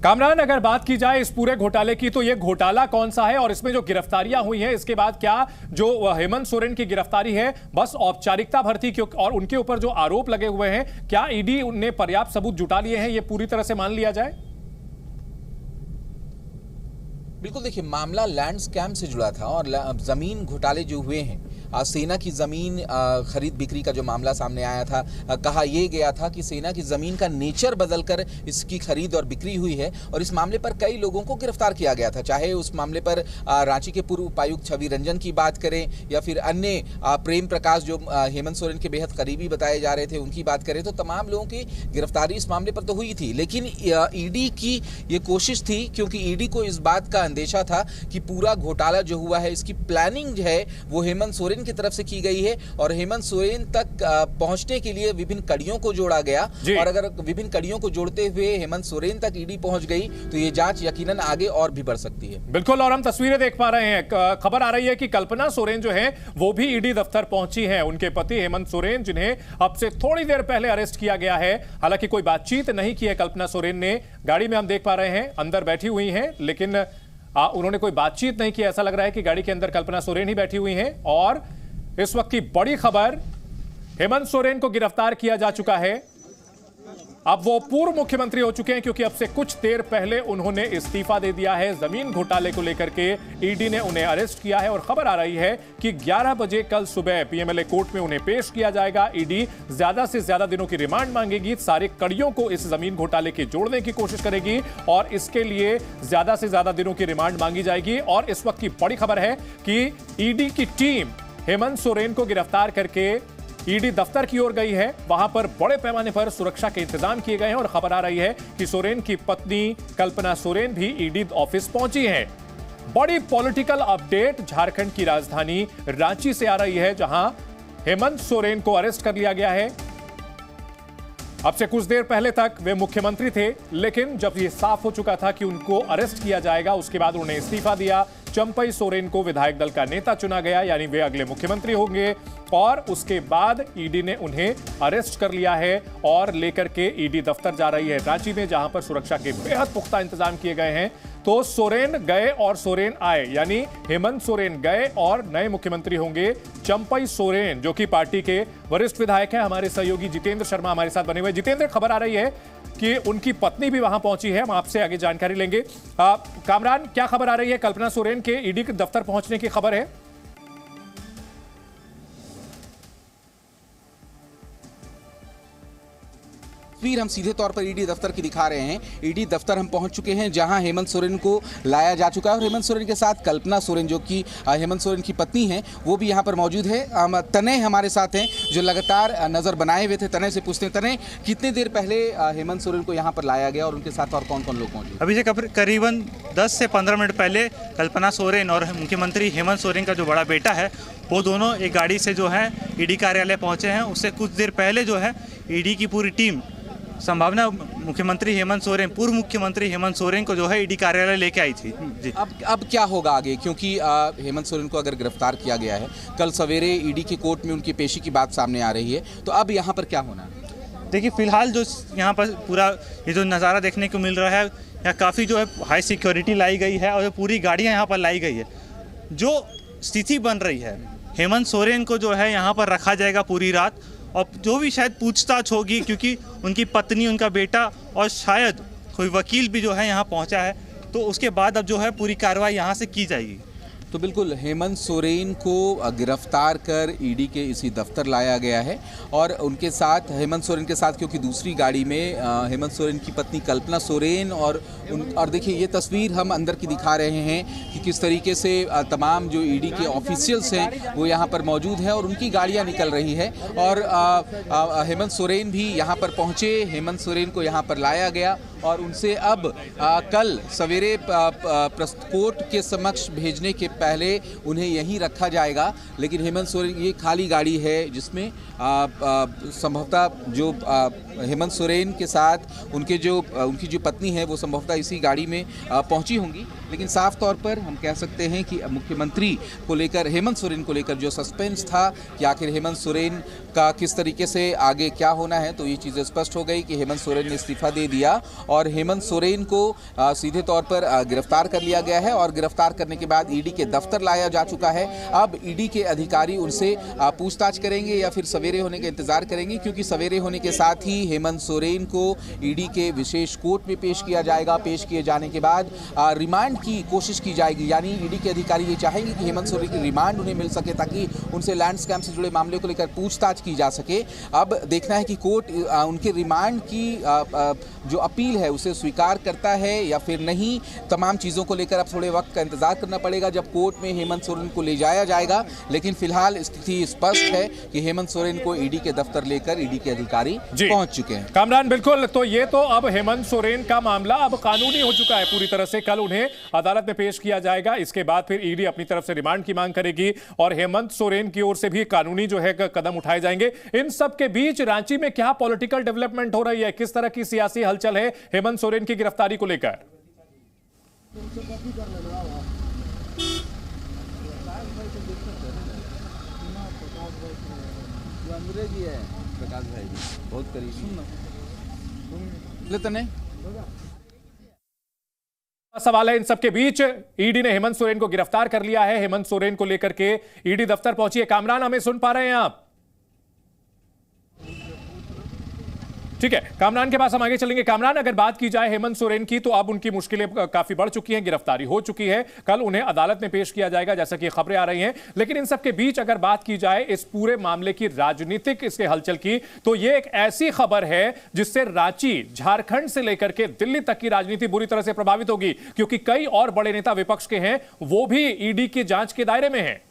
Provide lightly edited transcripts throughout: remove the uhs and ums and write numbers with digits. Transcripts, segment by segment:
कामरान, अगर बात की जाए इस पूरे घोटाले की तो ये घोटाला कौन सा है और इसमें जो गिरफ्तारियां हुई हैं इसके बाद क्या जो हेमंत सोरेन की गिरफ्तारी है बस औपचारिकता भर थी और उनके ऊपर जो आरोप लगे हुए हैं क्या ईडी ने पर्याप्त सबूत जुटा लिए हैं, ये पूरी तरह से मान लिया जाए? बिल्कुल, देखिए मामला लैंड स्कैम से जुड़ा था और जमीन घोटाले जो हुए हैं, सेना की ज़मीन खरीद बिक्री का जो मामला सामने आया था, कहा यह गया था कि सेना की ज़मीन का नेचर बदलकर इसकी खरीद और बिक्री हुई है और इस मामले पर कई लोगों को गिरफ्तार किया गया था। चाहे उस मामले पर रांची के पूर्व उपायुक्त छवि रंजन की बात करें या फिर अन्य प्रेम प्रकाश जो हेमंत सोरेन के बेहद करीबी बताए जा रहे थे उनकी बात करें, तो तमाम लोगों की गिरफ्तारी इस मामले पर तो हुई थी। लेकिन ईडी की ये कोशिश थी, क्योंकि ईडी को इस बात का अंदेशा था कि पूरा घोटाला जो हुआ है इसकी प्लानिंग जो है वो हेमंत सोरेन की तरफ से की गई है और हेमंत सोरेन तक पहुंचने के लिए विभिन्न कड़ियों को जोड़ा गया और अगर विभिन्न कड़ियों को जोड़ते हुए हेमंत सोरेन तक ईडी पहुंच गई तो ये जांच यकीनन आगे और भी बढ़ सकती है। बिल्कुल, और हम तस्वीरें देख पा रहे हैं। खबर आ रही है कि कल्पना सोरेन जो है वो भी ईडी दफ्तर पहुंची हैं। उनके पति हेमंत सोरेन, जिन्हें अब से थोड़ी देर पहले अरेस्ट किया गया है। हालांकि कोई बातचीत नहीं की है कल्पना सोरेन ने। गाड़ी में हम देख पा रहे हैं अंदर बैठी हुई हैं, लेकिन उन्होंने कोई बातचीत नहीं की। ऐसा लग रहा है कि गाड़ी के अंदर कल्पना सोरेन ही बैठी हुई हैं। और इस वक्त की बड़ी खबर, हेमंत सोरेन को गिरफ्तार किया जा चुका है। अब वो पूर्व मुख्यमंत्री हो चुके हैं, क्योंकि अब से कुछ देर पहले उन्होंने इस्तीफा दे दिया है। जमीन घोटाले को लेकर के ईडी ने उन्हें अरेस्ट किया है और खबर आ रही है कि 11 बजे कल सुबह पीएमएलए कोर्ट में उन्हें पेश किया जाएगा। ईडी ज्यादा से ज्यादा दिनों की रिमांड मांगेगी, सारे कड़ियों को इस जमीन घोटाले के जोड़ने की कोशिश करेगी और इसके लिए ज्यादा से ज्यादा दिनों की रिमांड मांगी जाएगी। और इस वक्त की बड़ी खबर है कि ईडी की टीम हेमंत सोरेन को गिरफ्तार करके ईडी दफ्तर की ओर गई है। वहां पर बड़े पैमाने पर सुरक्षा के इंतजाम किए गए हैं और खबर आ रही है कि सोरेन की पत्नी कल्पना सोरेन भी ईडी ऑफिस पहुंची हैं। बड़ी पॉलिटिकल अपडेट झारखंड की राजधानी रांची से आ रही है, जहां हेमंत सोरेन को अरेस्ट कर लिया गया है। अब से कुछ देर पहले तक वे मुख्यमंत्री थे, लेकिन जब यह साफ हो चुका था कि उनको अरेस्ट किया जाएगा, उसके बाद उन्होंने इस्तीफा दिया। चंपई सोरेन को विधायक दल का नेता चुना गया, यानी वे अगले मुख्यमंत्री होंगे। और उसके बाद ईडी ने उन्हें अरेस्ट कर लिया है और लेकर के ईडी दफ्तर जा रही है रांची में, जहां पर सुरक्षा के बेहद पुख्ता इंतजाम किए गए हैं। तो सोरेन गए और सोरेन आए, यानी हेमंत सोरेन गए और नए मुख्यमंत्री होंगे चंपई सोरेन, जो कि पार्टी के वरिष्ठ विधायक हैं। हमारे सहयोगी जितेंद्र शर्मा हमारे साथ बने हुए। जितेंद्र, खबर आ रही है कि उनकी पत्नी भी वहां पहुंची है, हम आपसे आगे जानकारी लेंगे। कामरान, क्या खबर आ रही है? कल्पना सोरेन के ईडी के दफ्तर पहुंचने की खबर है। तस्वीर हम सीधे तौर पर ईडी दफ्तर की दिखा रहे हैं। ईडी दफ्तर हम पहुंच चुके हैं, जहां हेमंत सोरेन को लाया जा चुका है और हेमंत सोरेन के साथ कल्पना सोरेन, जो कि हेमंत सोरेन की पत्नी हैं, वो भी यहां पर मौजूद है। तनय हमारे साथ हैं, जो लगातार नजर बनाए हुए थे। तनय से पूछते हैं, तनय, कितने देर पहले हेमंत सोरेन को यहाँ पर लाया गया और उनके साथ और कौन कौन लोग मौजूद? अभी से करीबन 10 से 15 मिनट पहले कल्पना सोरेन और मुख्यमंत्री हेमंत सोरेन का जो बड़ा बेटा है, वो दोनों एक गाड़ी से जो है ईडी कार्यालय पहुंचे हैं। उससे कुछ देर पहले जो है ईडी की पूरी टीम संभावना मुख्यमंत्री हेमंत सोरेन, पूर्व मुख्यमंत्री हेमंत सोरेन को जो है ईडी कार्यालय लेके आई थी। जी, अब क्या होगा आगे, क्योंकि हेमंत सोरेन को अगर गिरफ्तार किया गया है, कल सवेरे ईडी की कोर्ट में उनकी पेशी की बात सामने आ रही है, तो अब यहाँ पर क्या होना है? देखिए, फिलहाल जो यहाँ पर पूरा ये जो नज़ारा देखने को मिल रहा है, यहाँ काफ़ी जो है हाई सिक्योरिटी लाई गई है और पूरी गाड़ियाँ यहाँ पर लाई गई है। जो स्थिति बन रही है, हेमंत सोरेन को जो है यहाँ पर रखा जाएगा पूरी रात और जो भी शायद पूछताछ होगी, क्योंकि उनकी पत्नी, उनका बेटा और शायद कोई वकील भी जो है यहाँ पहुँचा है, तो उसके बाद अब जो है पूरी कार्रवाई यहाँ से की जाएगी। तो बिल्कुल हेमंत सोरेन को गिरफ्तार कर ईडी के इसी दफ्तर लाया गया है और उनके साथ, हेमंत सोरेन के साथ, क्योंकि दूसरी गाड़ी में हेमंत सोरेन की पत्नी कल्पना सोरेन और देखिए ये तस्वीर हम अंदर की दिखा रहे हैं कि किस तरीके से तमाम जो ईडी के ऑफिशियल्स हैं वो यहाँ पर मौजूद हैं और उनकी गाड़ियाँ निकल रही है और हेमंत सोरेन भी यहाँ पर पहुँचे। हेमंत सोरेन को यहाँ पर लाया गया और उनसे अब कल सवेरे कोर्ट के समक्ष भेजने के पहले उन्हें यहीं रखा जाएगा। लेकिन हेमंत सोरेन, ये खाली गाड़ी है जिसमें संभवतः जो हेमंत सोरेन के साथ उनकी जो पत्नी है वो संभवतः इसी गाड़ी में पहुंची होंगी। लेकिन साफ तौर पर हम कह सकते हैं कि मुख्यमंत्री को लेकर, हेमंत सोरेन को लेकर जो सस्पेंस था कि आखिर हेमंत सोरेन का किस तरीके से आगे क्या होना है, तो ये चीज़ें स्पष्ट हो गई कि हेमंत सोरेन ने इस्तीफा दे दिया और हेमंत सोरेन को सीधे तौर पर गिरफ्तार कर लिया गया है और गिरफ्तार करने के बाद ईडी के दफ्तर लाया जा चुका है। अब ईडी के अधिकारी उनसे पूछताछ करेंगे या फिर सवेरे होने का इंतजार करेंगे, क्योंकि सवेरे होने के साथ ही हेमंत सोरेन को ईडी के विशेष कोर्ट में पेश किया जाएगा। पेश किए जाने के बाद रिमांड की कोशिश की जाएगी, यानी ईडी के अधिकारी ये चाहेंगे कि हेमंत सोरेन की रिमांड उन्हें मिल सके ताकि उनसे लैंड स्कैम से जुड़े मामले को लेकर पूछताछ की जा सके। अब देखना है कि कोर्ट उनके रिमांड की जो अपील है उसे स्वीकार करता है या फिर नहीं। तमाम चीज़ों को लेकर अब थोड़े वक्त का इंतजार करना पड़ेगा जब कोर्ट में हेमंत सोरेन को ले जाया जाएगा, लेकिन फिलहाल स्थिति स्पष्ट है कि हेमंत सोरेन को ईडी के दफ्तर लेकर ईडी के अधिकारी पहुंच चुके हैं। कामरान, बिल्कुल, तो ये तो अब हेमंत सोरेन का मामला अब कानूनी हो चुका है पूरी तरह से। कल उन्हें अदालत में पेश किया जाएगा, इसके बाद फिर ईडी अपनी तरफ से रिमांड की मांग करेगी और हेमंत सोरेन की ओर से भी कानूनी जो है कदम उठाए जाएंगे। इन सब के बीच रांची में क्या पॉलिटिकल डेवलपमेंट हो रही है, किस तरह की सियासी हलचल है हेमंत सोरेन की गिरफ्तारी को लेकर? अंग्रेजी है प्रकाश भाई, बहुत करीबी सवाल है। इन सबके बीच ईडी ने हेमंत सोरेन को गिरफ्तार कर लिया है। हेमंत सोरेन को लेकर के ईडी दफ्तर पहुंची है। कामरान, हमें सुन पा रहे हैं आप? ठीक है, कामरान के पास हम आगे चलेंगे। कामरान, अगर बात की जाए हेमंत सोरेन की, तो अब उनकी मुश्किलें काफी बढ़ चुकी हैं, गिरफ्तारी हो चुकी है, कल उन्हें अदालत में पेश किया जाएगा जैसा कि खबरें आ रही हैं। लेकिन इन सबके बीच अगर बात की जाए इस पूरे मामले की राजनीतिक इसके हलचल की, तो यह एक ऐसी खबर है जिससे रांची, झारखंड से लेकर के दिल्ली तक की राजनीति बुरी तरह से प्रभावित होगी, क्योंकि कई और बड़े नेता विपक्ष के हैं, वो भी ईडी की जांच के दायरे में हैं।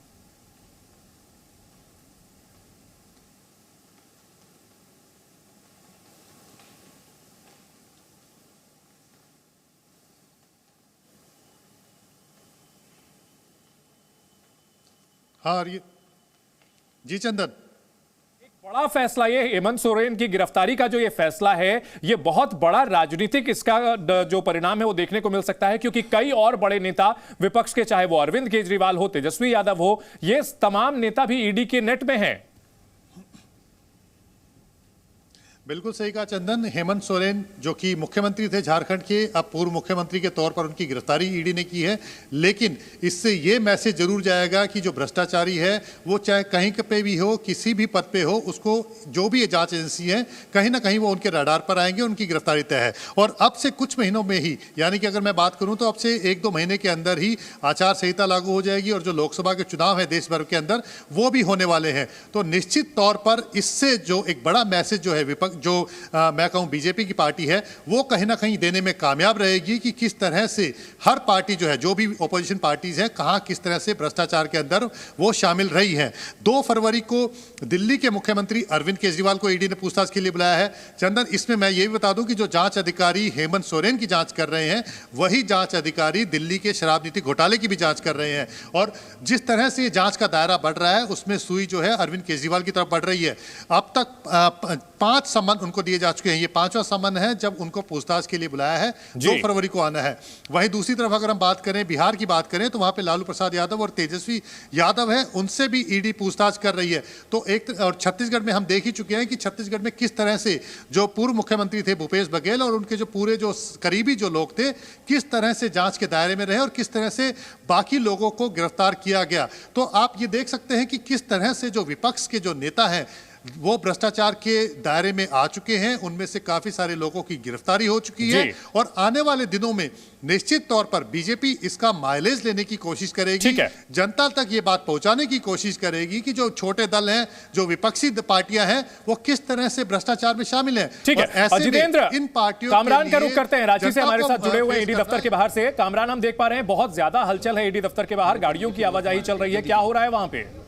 हाँ जी चंदन, एक बड़ा फैसला ये हेमंत सोरेन की गिरफ्तारी का जो ये फैसला है, ये बहुत बड़ा राजनीतिक इसका जो परिणाम है वो देखने को मिल सकता है, क्योंकि कई और बड़े नेता विपक्ष के, चाहे वो अरविंद केजरीवाल हो, तेजस्वी यादव हो, ये तमाम नेता भी ईडी के नेट में हैं। बिल्कुल सही कहा चंदन। हेमंत सोरेन जो कि मुख्यमंत्री थे झारखंड के, अब पूर्व मुख्यमंत्री के तौर पर उनकी गिरफ्तारी ईडी ने की है, लेकिन इससे ये मैसेज जरूर जाएगा कि जो भ्रष्टाचारी है वो चाहे कहीं पे भी हो, किसी भी पद पे हो, उसको जो भी जांच एजेंसी है कहीं ना कहीं वो उनके रडार पर आएंगे, उनकी गिरफ्तारी तय है। और अब से कुछ महीनों में ही, यानी कि अगर मैं बात करूं तो अब से 1-2 महीने के अंदर ही आचार संहिता लागू हो जाएगी और जो लोकसभा के चुनाव है देश भर के अंदर वो भी होने वाले हैं। तो निश्चित तौर पर इससे जो एक बड़ा मैसेज जो है विपक्ष, जो मैं कहूं बीजेपी की पार्टी है, वो कहीं ना कहीं देने में कामयाब रहेगी कि किस तरह से हर पार्टी जो है, जो भी ओपोजिशन पार्टीज है, कहां किस तरह से भ्रष्टाचार के अंदर वो शामिल रही हैं। 2 फरवरी को दिल्ली के मुख्यमंत्री अरविंद केजरीवाल को ईडी ने पूछताछ के लिए बुलाया है। चंदन, इसमें मैं ये भी बता दूं कि जो जांच अधिकारी हेमंत सोरेन की जांच कर रहे हैं, वही जांच अधिकारी दिल्ली के शराब नीति घोटाले की भी जांच कर रहे हैं। और जिस तरह से जांच का दायरा बढ़ रहा है, उसमें सुई जो है अरविंद केजरीवाल की तरफ बढ़ रही है। अब तक 5 सम्मन उनको दिए जा चुके हैं, ये 5वां सम्मन है जब उनको पूछताछ के लिए बुलाया है। 2 फरवरी को आना है। वहीं दूसरी तरफ अगर हम बात करें, बिहार की बात करें, तो वहां पे लालू प्रसाद यादव और तेजस्वी यादव है, उनसे भी ईडी पूछताछ कर रही है। तो और छत्तीसगढ़ में हम देख ही चुके हैं कि छत्तीसगढ़ में किस तरह से जो पूर्व मुख्यमंत्री थे भूपेश बघेल और उनके जो पूरे जो करीबी जो लोग थे, किस तरह से जांच के दायरे में रहे और किस तरह से बाकी लोगों को गिरफ्तार किया गया। तो आप ये देख सकते हैं कि किस तरह से जो विपक्ष के जो नेता हैं वो भ्रष्टाचार के दायरे में आ चुके हैं। उनमें से काफी सारे लोगों की गिरफ्तारी हो चुकी है और आने वाले दिनों में निश्चित तौर पर बीजेपी इसका माइलेज लेने की कोशिश करेगी, जनता तक ये बात पहुंचाने की कोशिश करेगी कि जो छोटे दल हैं, जो विपक्षी पार्टियां हैं, वो किस तरह से भ्रष्टाचार में शामिल हैं। ठीक है, जितेंद्र, इन पार्टियों कामरान का रुख करते हैं। रांची से हमारे साथ जुड़े हुए ईडी दफ्तर के बाहर से कामरान, हम देख पा रहे हैं बहुत ज्यादा हलचल है ईडी दफ्तर के बाहर, गाड़ियों की आवाजाही चल रही है, क्या हो रहा है वहां पे?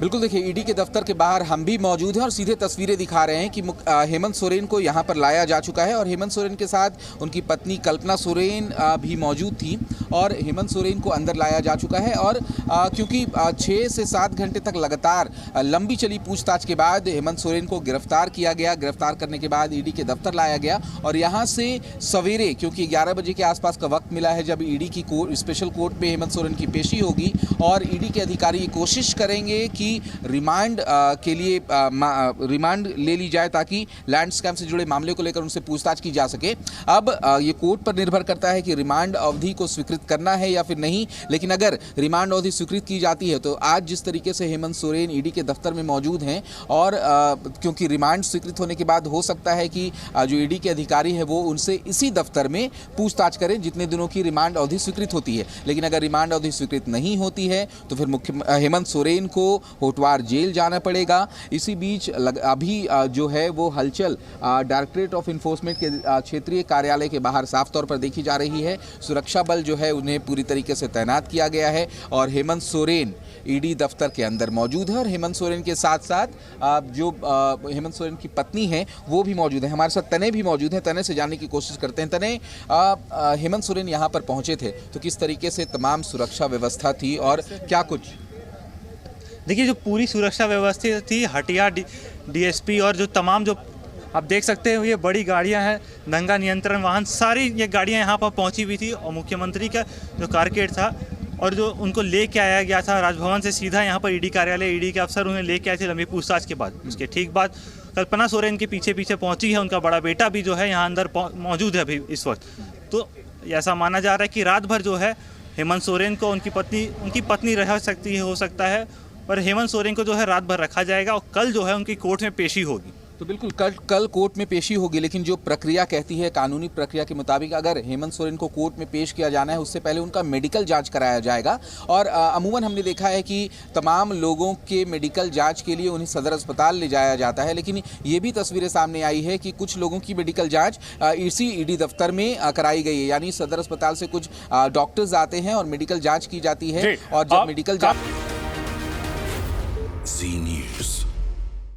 बिल्कुल, देखिए ईडी के दफ्तर के बाहर हम भी मौजूद हैं और सीधे तस्वीरें दिखा रहे हैं कि हेमंत सोरेन को यहां पर लाया जा चुका है और हेमंत सोरेन के साथ उनकी पत्नी कल्पना सोरेन भी मौजूद थी और हेमंत सोरेन को अंदर लाया जा चुका है। और क्योंकि 6 से 7 घंटे तक लगातार लंबी चली पूछताछ के बाद हेमंत सोरेन को गिरफ्तार किया गया। गिरफ्तार करने के बाद ईडी के दफ्तर लाया गया और यहाँ से सवेरे, क्योंकि 11 बजे के आसपास का वक्त मिला है जब ईडी की स्पेशल कोर्ट में हेमंत सोरेन की पेशी होगी और ईडी के अधिकारी कोशिश करेंगे कि रिमांड के लिए रिमांड ले ली जाए ताकि लैंड स्कैम से जुड़े मामले को लेकर उनसे पूछताछ की जा सके। अब ये कोर्ट पर निर्भर करता है कि रिमांड अवधि को स्वीकृत करना है या फिर नहीं। लेकिन अगर रिमांड अवधि स्वीकृत की जाती है तो आज जिस तरीके से हेमंत सोरेन ईडी के दफ्तर में मौजूद हैं और क्योंकि रिमांड स्वीकृत होने के बाद हो सकता है कि जो ईडी के अधिकारी है वो उनसे इसी दफ्तर में पूछताछ करें जितने दिनों की रिमांड अवधि स्वीकृत होती है। लेकिन अगर रिमांड अवधि स्वीकृत नहीं होती है तो फिर हेमंत सोरेन को होटवार जेल जाना पड़ेगा। इसी बीच अभी जो है वो हलचल डायरेक्टरेट ऑफ इन्फोर्समेंट के क्षेत्रीय कार्यालय के बाहर साफ तौर पर देखी जा रही है। सुरक्षा बल जो है उन्हें पूरी तरीके से तैनात किया गया है और हेमंत सोरेन ईडी दफ्तर के अंदर मौजूद है और हेमंत सोरेन के साथ साथ जो हेमंत सोरेन की पत्नी है वो भी मौजूद है। हमारे साथ तने भी मौजूद है, तने से जानने की कोशिश करते हैं। तने, हेमंत सोरेन यहाँ पर पहुंचे थे तो किस तरीके से तमाम सुरक्षा व्यवस्था थी और क्या कुछ? देखिए, जो पूरी सुरक्षा व्यवस्था थी, हटिया डीएसपी और जो तमाम जो आप देख सकते हैं ये बड़ी गाड़ियां हैं, दंगा नियंत्रण वाहन, सारी ये गाड़ियां यहाँ पर पहुँची हुई थी और मुख्यमंत्री का जो कारकेड था और जो उनको लेके आया गया था राजभवन से सीधा यहाँ पर ईडी कार्यालय, ईडी के अफसर उन्हें लेके आए थे लंबी पूछताछ के बाद। उसके ठीक बाद कल्पना सोरेन के पीछे पीछे पहुँची है, उनका बड़ा बेटा भी जो है यहाँ अंदर मौजूद है अभी इस वक्त। तो ऐसा माना जा रहा है कि रात भर जो है हेमंत सोरेन को उनकी पत्नी रह सकती है, हो सकता है, पर हेमंत सोरेन को जो है रात भर रखा जाएगा और कल जो है उनकी कोर्ट में पेशी होगी। तो बिल्कुल कल कोर्ट में पेशी होगी, लेकिन जो प्रक्रिया कहती है कानूनी प्रक्रिया के मुताबिक अगर हेमंत सोरेन को कोर्ट में पेश किया जाना है उससे पहले उनका मेडिकल जांच कराया जाएगा। और अमूमन हमने देखा है कि तमाम लोगों के मेडिकल जांच के लिए उन्हें सदर अस्पताल ले जाया जाता है, लेकिन ये भी तस्वीरें सामने आई है कि कुछ लोगों की मेडिकल जाँच इसी ईडी दफ्तर में कराई गई है। यानी सदर अस्पताल से कुछ डॉक्टर्स आते हैं और मेडिकल जाँच की जाती है और जब मेडिकल जाँच